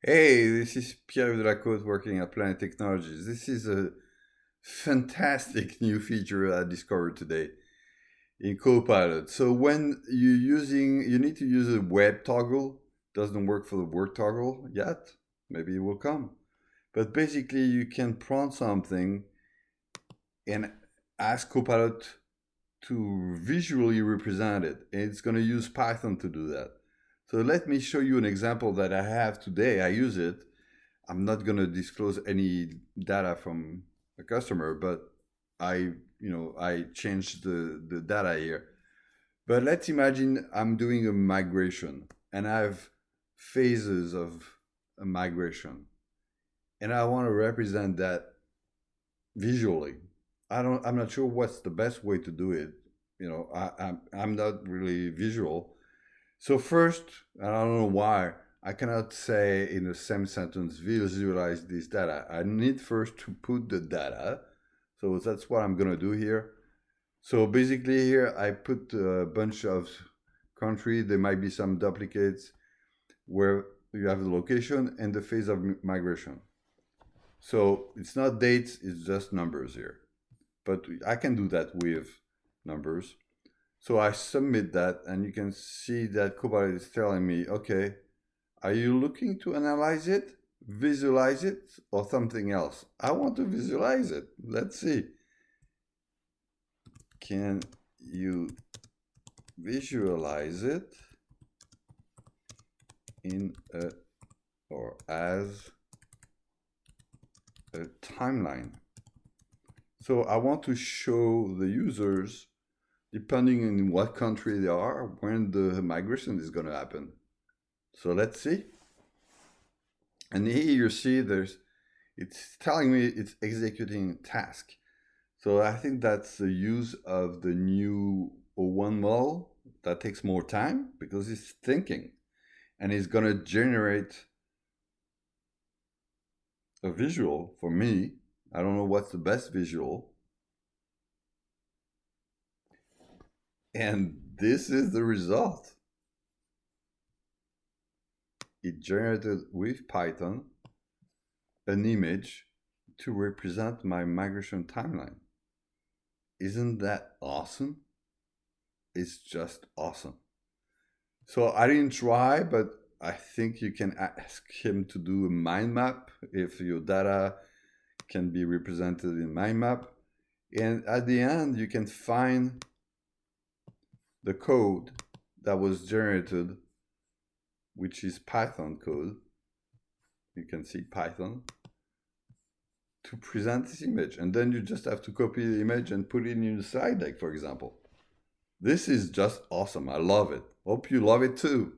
Hey, this is Pierre Delacote working at Planet Technologies. This is a fantastic new feature I discovered today in Copilot. So when you need to use a web toggle. Doesn't work for the word toggle yet. Maybe it will come. But basically, you can prompt something and ask Copilot to visually represent it. And it's going to use Python to do that. So let me show you an example that I have today. I use it. I'm not going to disclose any data from a customer, but I changed the data here. But let's imagine I'm doing a migration and I have phases of a migration and I want to represent that visually. I'm not sure what's the best way to do it. I'm not really visual. So first, and I don't know why, I cannot say in the same sentence, visualize this data. I need first to put the data. So that's what I'm gonna do here. So basically here, I put a bunch of country. There might be some duplicates where you have the location and the phase of migration. So it's not dates, it's just numbers here. But I can do that with numbers. So I submit that, and you can see that Copilot is telling me, okay, are you looking to analyze it, visualize it, or something else? I want to visualize it. Let's see. Can you visualize it in a or as a timeline? So I want to show the users, depending on what country they are, when the migration is going to happen. So let's see. And here you see it's telling me it's executing task. So I think that's the use of the new O1 model that takes more time because it's thinking and it's going to generate a visual for me. I don't know what's the best visual. And this is the result. It generated with Python an image to represent my migration timeline. Isn't that awesome? It's just awesome. So I didn't try, but I think you can ask him to do a mind map if your data can be represented in mind map. And at the end, you can find the code that was generated, which is Python code. You can see Python to present this image. And then you just have to copy the image and put it in your slide deck, for example. This is just awesome. I love it. Hope you love it too.